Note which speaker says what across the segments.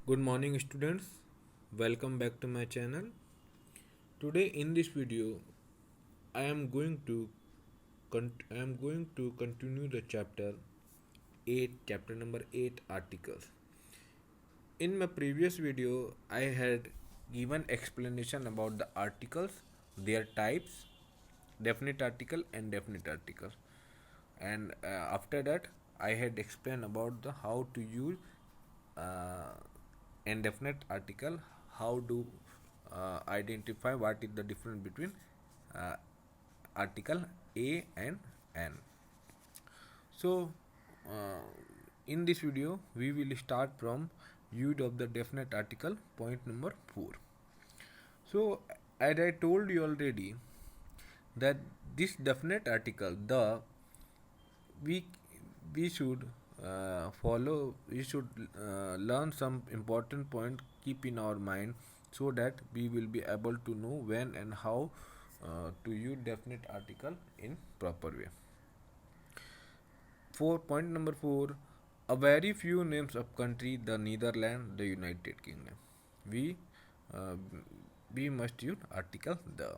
Speaker 1: Good morning, students. Welcome back to my channel. Today in this video, I am going to continue the chapter 8, chapter number 8 articles. In my previous video, I had given explanation about the articles, their types, definite article and definite article. And after that, I had explained about the how to use uh, indefinite article, how to identify what is the difference between uh, article a and n. So in this video we will start from use of the definite article, point number 4. So as I told you already that this definite article, the we we should we should learn some important point, keep in our mind, so that we will be able to know when and how to use definite article in proper way. For point number 4, a very few names of country: the Netherlands, the United Kingdom. We uh, we must use article the.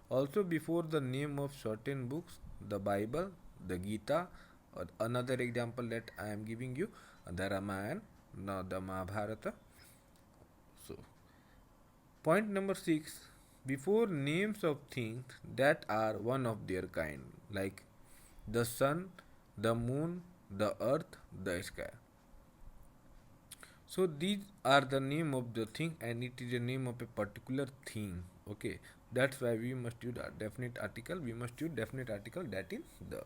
Speaker 1: Also, before the name of certain books, the Bible, the Gita, or another example that I am giving you, the Ramayana, now the Mahabharata. So, point number 6, before names of things that are one of their kind, like the sun, the moon, the earth, the sky. So these are the name of the thing and it is a name of a particular thing. Okay, that's why we must use a definite article. We must use definite article, that is the.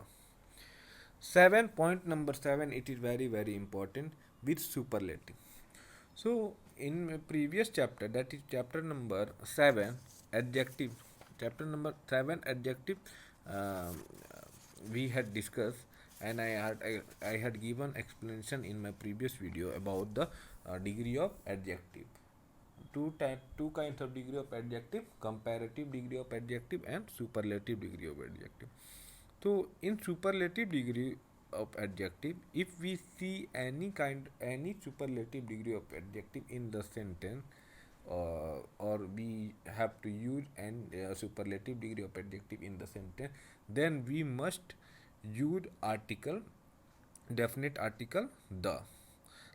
Speaker 1: 7, point number 7, it is very important with superlative. So in my previous chapter, that is chapter number 7, adjective, chapter number 7 adjective, um, we had discussed, and I had given explanation in my previous video about the degree of adjective. Two kinds of degree of adjective: comparative degree of adjective and superlative degree of adjective. So in superlative degree of adjective, if we see any superlative degree of adjective in the sentence, or we have to use an superlative degree of adjective in the sentence, then we must use article, definite article the.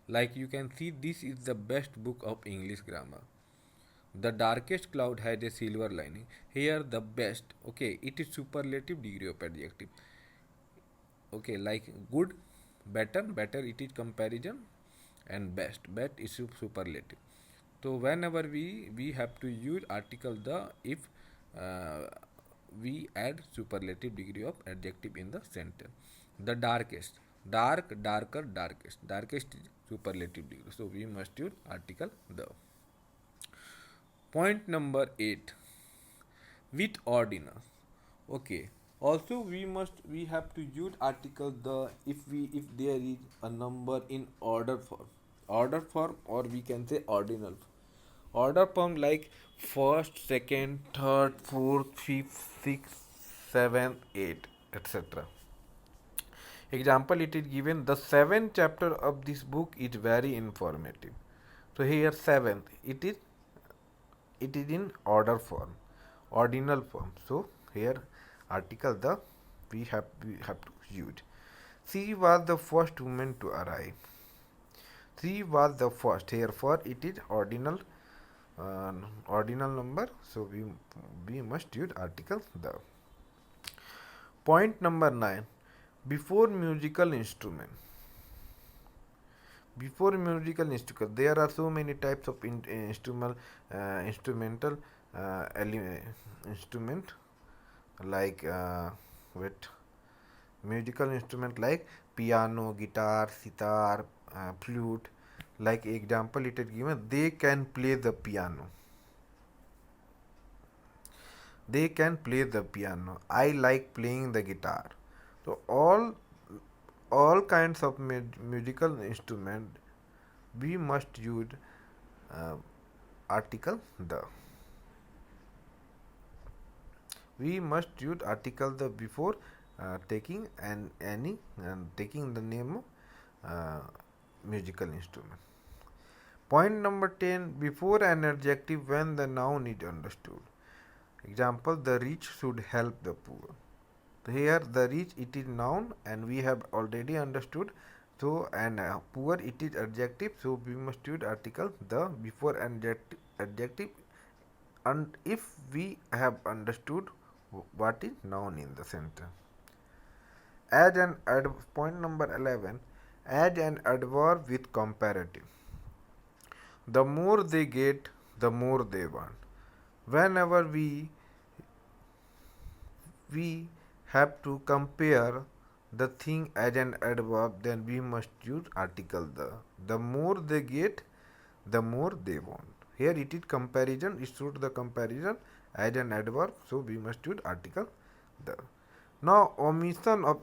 Speaker 1: Like you can see, this is the best book of English grammar. The darkest cloud has a silver lining. Here the best, okay, it is superlative degree of adjective. Okay, like good, better it is comparison, and best is superlative. So whenever we have to use article the if uh, we add superlative degree of adjective in the sentence. The darkest, darkest is superlative degree, so we must use article the. Point number 8, with ordinals. Okay, also we have to use article the if there is a number in order form, or we can say ordinal order form, like first, second, third, fourth, fifth, sixth, seventh, eighth, etc. Example, it is given the seventh chapter of this book is very informative. So here seventh, it is in order form, ordinal form. So here article the we have to use. She was the first woman to arrive. She was the first. Here for it is uh, ordinal number. So we must use article the. Point number 9. Before musical instrument. Before musical instrument, there are so many types of instrumental instrument, like with musical instrument like piano, guitar, sitar, flute. Like example, it is given, they can play the piano. They can play the piano. I like playing the guitar. So all kinds of musical instrument, we must use uh, article the. We must use article the before taking taking the name of musical instrument. Point number 10, before an adjective when the noun is understood. Example, the rich should help the poor. Here the rich it is noun and we have already understood. So and poor it is adjective, so we must use article the before an adjective, and if we have understood what is noun in the sentence. As an point number 11, as an adverb with comparative. The more they get, the more they want. Whenever we have to compare the thing as an adverb, then we must use article the. The more they get, the more they want. Here it is comparison, it shows the comparison as an adverb, so we must use article the. Now omission of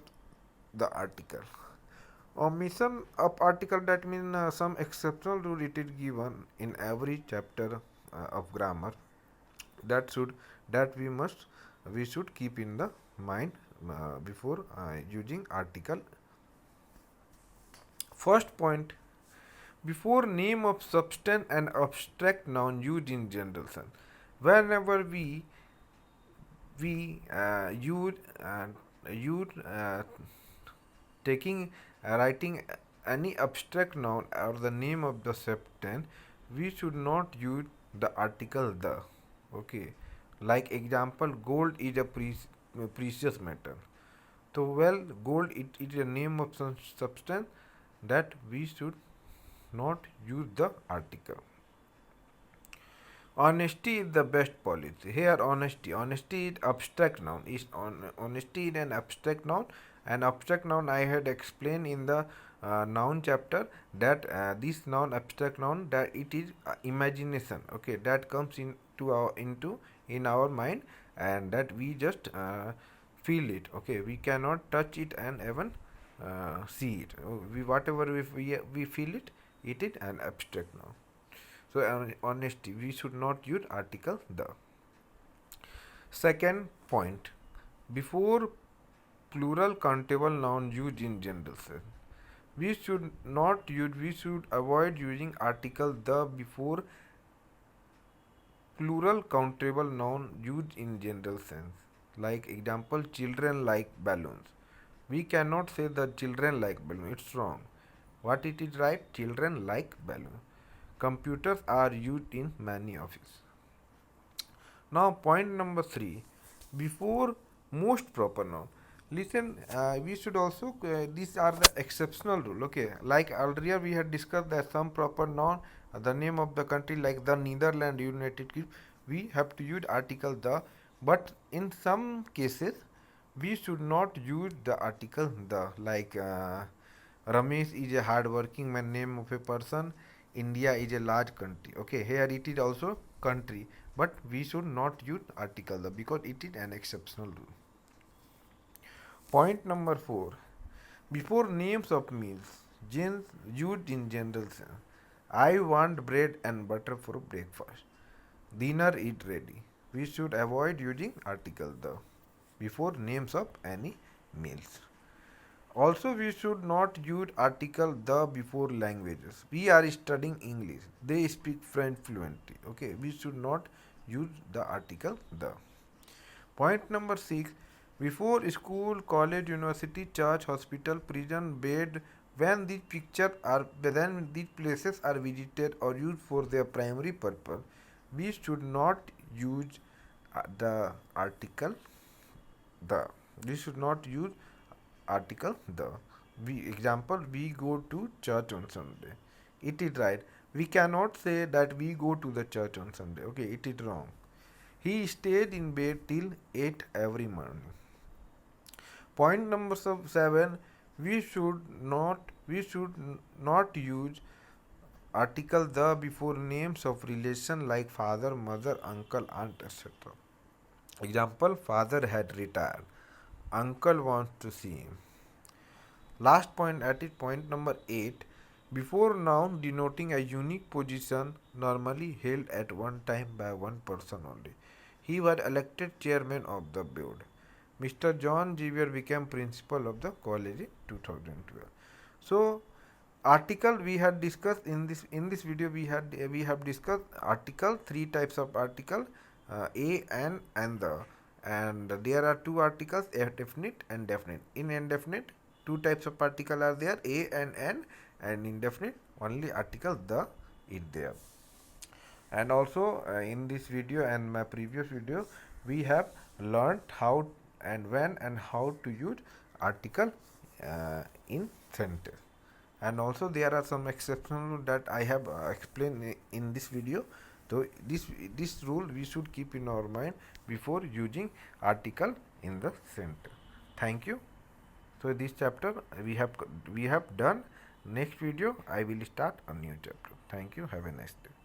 Speaker 1: the article. Omission of article, that means some exceptional rule it is given in every chapter of grammar, that we should keep in the mind before using article. First point, before name of substance and abstract noun used in general sense. Whenever we use taking writing any abstract noun or the name of the substance, we should not use the article the. Okay, like example, gold is a precious metal. So well, gold it is a name of some substance, that we should not use the article. Honesty is the best policy. Here honesty is abstract noun. Honesty is an abstract noun. An abstract noun I had explained in the noun chapter, that this noun, abstract noun, that it is imagination. Okay, that comes in our mind, and that we just feel it. Okay, we cannot touch it and even see it. Whatever we feel it, it is an abstract noun. So honesty, we should not use article the. Second point, before plural countable noun used in general sense, we should avoid using article the before plural countable noun used in general sense. Like example, children like balloons. We cannot say the children like balloon. It's wrong. What it is right? Children like balloon. Computers are used in many offices. Now point number 3, before most proper noun. Listen, we should also these are the exceptional rule. Okay, like earlier we had discussed that some proper noun, the name of the country like the Netherlands, United Kingdom, we have to use article the. But in some cases we should not use the article the, like Ramesh is a hard working man, name of a person. India is a large country. Okay, here it is also country, but we should not use article the because it is an exceptional rule. Point number 4, before names of meals used in general sense. I want bread and butter for breakfast. Dinner is ready. We should avoid using article the before names of any meals. Also, we should not use article the before languages. We are studying English. They speak French fluently. Okay, we should not use the article the. Point number 6, before school, college, university, church, hospital, prison, bed, when these places are visited or used for their primary purpose, we should not use the article the. We should not use article the. Example, we go to church on Sunday. It is right. We cannot say that we go to the church on Sunday. Okay, it is wrong. He stayed in bed till 8 every morning. Point number 7, we should not use article the before names of relation like father, mother, uncle, aunt, etc. Example, father had retired. Uncle wants to see him. Last point, at it, point number 8, before noun denoting a unique position normally held at one time by one person only. He was elected chairman of the board. Mr. John Xavier became principal of the college in 2012. So Article we had discussed in this video. We have discussed article, three types of article, a, and the, and there are two articles, definite and definite. In indefinite, two types of article are there, a and n, and indefinite only article the is there. And also in this video and my previous video, we have learned how and when and how to use article in sentence. And also there are some exceptions that I have explained in this video. So this rule we should keep in our mind before using article in the sentence. Thank you. So this chapter we have done. Next video I will start a new chapter. Thank you. Have a nice day.